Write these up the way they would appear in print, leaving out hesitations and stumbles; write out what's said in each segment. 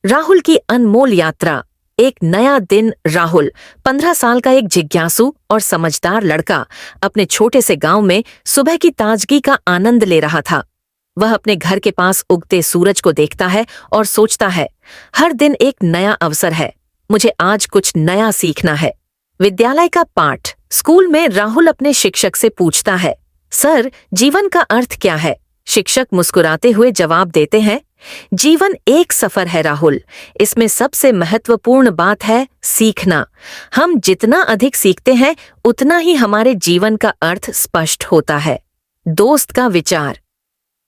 राहुल की अनमोल यात्रा। एक नया दिन। राहुल 15 साल का एक जिज्ञासु और समझदार लड़का अपने छोटे से गांव में सुबह की ताजगी का आनंद ले रहा था। वह अपने घर के पास उगते सूरज को देखता है और सोचता है, हर दिन एक नया अवसर है, मुझे आज कुछ नया सीखना है। विद्यालय का पाठ। स्कूल में राहुल अपने शिक्षक से पूछता है, सर, जीवन का अर्थ क्या है? शिक्षक मुस्कुराते हुए जवाब देते हैं, जीवन एक सफर है राहुल, इसमें सबसे महत्वपूर्ण बात है सीखना। हम जितना अधिक सीखते हैं उतना ही हमारे जीवन का अर्थ स्पष्ट होता है। दोस्त का विचार।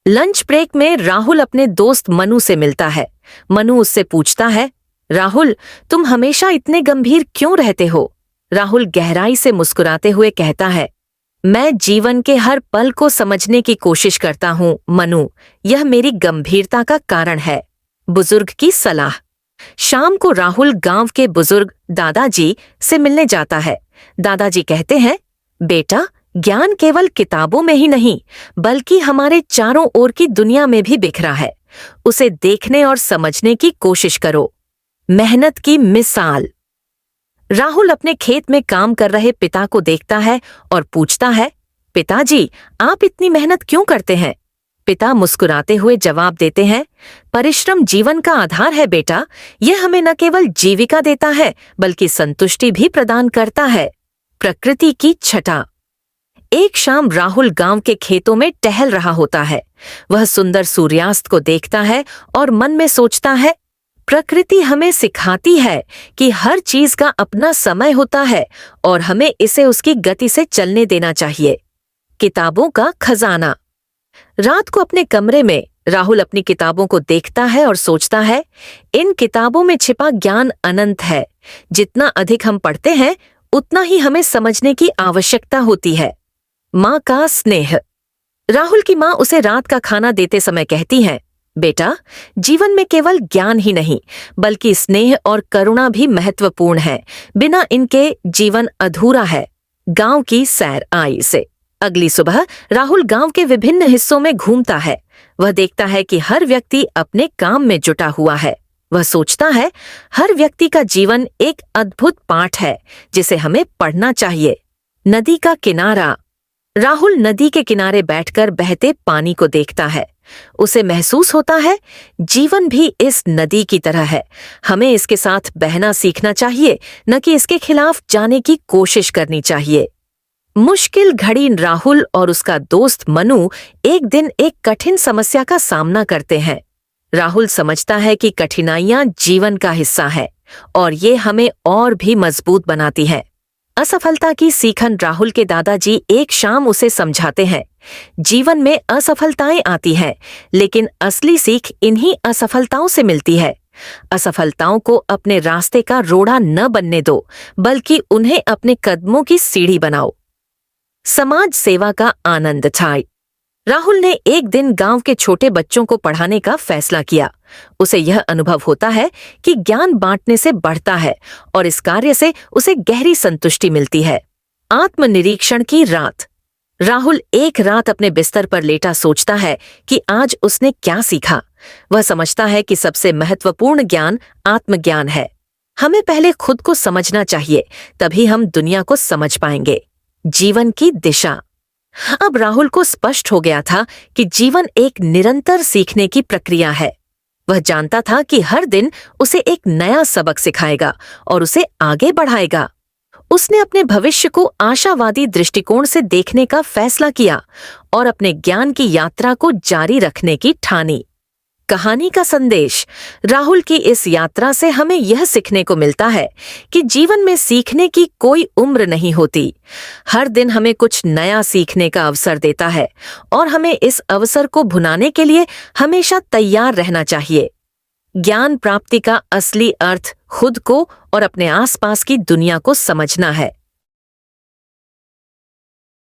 लंच ब्रेक में राहुल अपने दोस्त मनु से मिलता है। मनु उससे पूछता है, राहुल, तुम हमेशा इतने गंभीर क्यों रहते हो? राहुल गहराई से मुस्कुराते हुए कहता है, मैं जीवन के हर पल को समझने की कोशिश करता हूँ मनु, यह मेरी गंभीरता का कारण है। बुजुर्ग की सलाह। शाम को राहुल गांव के बुजुर्ग दादाजी से मिलने जाता है। दादाजी कहते हैं, बेटा, ज्ञान केवल किताबों में ही नहीं बल्कि हमारे चारों ओर की दुनिया में भी बिखरा है, उसे देखने और समझने की कोशिश करो। मेहनत की मिसाल। राहुल अपने खेत में काम कर रहे पिता को देखता है और पूछता है, पिताजी, आप इतनी मेहनत क्यों करते हैं? पिता मुस्कुराते हुए जवाब देते हैं, परिश्रम जीवन का आधार है बेटा, यह हमें न केवल जीविका देता है बल्कि संतुष्टि भी प्रदान करता है। प्रकृति की छटा। एक शाम राहुल गांव के खेतों में टहल रहा होता है। वह सुंदर सूर्यास्त को देखता है और मन में सोचता है, प्रकृति हमें सिखाती है कि हर चीज का अपना समय होता है और हमें इसे उसकी गति से चलने देना चाहिए। किताबों का खजाना। रात को अपने कमरे में राहुल अपनी किताबों को देखता है और सोचता है, इन किताबों में छिपा ज्ञान अनंत है। जितना अधिक हम पढ़ते हैं उतना ही हमें समझने की आवश्यकता होती है। माँ का स्नेह। राहुल की माँ उसे रात का खाना देते समय कहती हैं, बेटा, जीवन में केवल ज्ञान ही नहीं बल्कि स्नेह और करुणा भी महत्वपूर्ण है, बिना इनके जीवन अधूरा है। गांव की सैर आई से। अगली सुबह राहुल गांव के विभिन्न हिस्सों में घूमता है। वह देखता है कि हर व्यक्ति अपने काम में जुटा हुआ है। वह सोचता है, हर व्यक्ति का जीवन एक अद्भुत पाठ है जिसे हमें पढ़ना चाहिए। नदी का किनारा। राहुल नदी के किनारे बैठकर बहते पानी को देखता है। उसे महसूस होता है, जीवन भी इस नदी की तरह है, हमें इसके साथ बहना सीखना चाहिए, न कि इसके खिलाफ जाने की कोशिश करनी चाहिए। मुश्किल घड़ी। राहुल और उसका दोस्त मनु एक दिन एक कठिन समस्या का सामना करते हैं। राहुल समझता है कि कठिनाइयां जीवन का हिस्सा है और ये हमें और भी मजबूत बनाती है। असफलता की सीखन। राहुल के दादाजी एक शाम उसे समझाते हैं, जीवन में असफलताएं आती हैं, लेकिन असली सीख इन्हीं असफलताओं से मिलती है। असफलताओं को अपने रास्ते का रोड़ा न बनने दो, बल्कि उन्हें अपने कदमों की सीढ़ी बनाओ। समाज सेवा का आनंद था। राहुल ने एक दिन गांव के छोटे बच्चों को पढ़ाने का फैसला किया। उसे यह अनुभव होता है कि ज्ञान बांटने से बढ़ता है और इस कार्य से उसे गहरी संतुष्टि मिलती है। आत्मनिरीक्षण की रात। राहुल एक रात अपने बिस्तर पर लेटा सोचता है कि आज उसने क्या सीखा। वह समझता है कि सबसे महत्वपूर्ण ज्ञान आत्मज्ञान है। हमें पहले खुद को समझना चाहिए, तभी हम दुनिया को समझ पाएंगे। जीवन की दिशा। अब राहुल को स्पष्ट हो गया था कि जीवन एक निरंतर सीखने की प्रक्रिया है। वह जानता था कि हर दिन उसे एक नया सबक सिखाएगा और उसे आगे बढ़ाएगा। उसने अपने भविष्य को आशावादी दृष्टिकोण से देखने का फैसला किया और अपने ज्ञान की यात्रा को जारी रखने की ठानी। कहानी का संदेश। राहुल की इस यात्रा से हमें यह सीखने को मिलता है कि जीवन में सीखने की कोई उम्र नहीं होती। हर दिन हमें कुछ नया सीखने का अवसर देता है और हमें इस अवसर को भुनाने के लिए हमेशा तैयार रहना चाहिए। ज्ञान प्राप्ति का असली अर्थ खुद को और अपने आसपास की दुनिया को समझना है।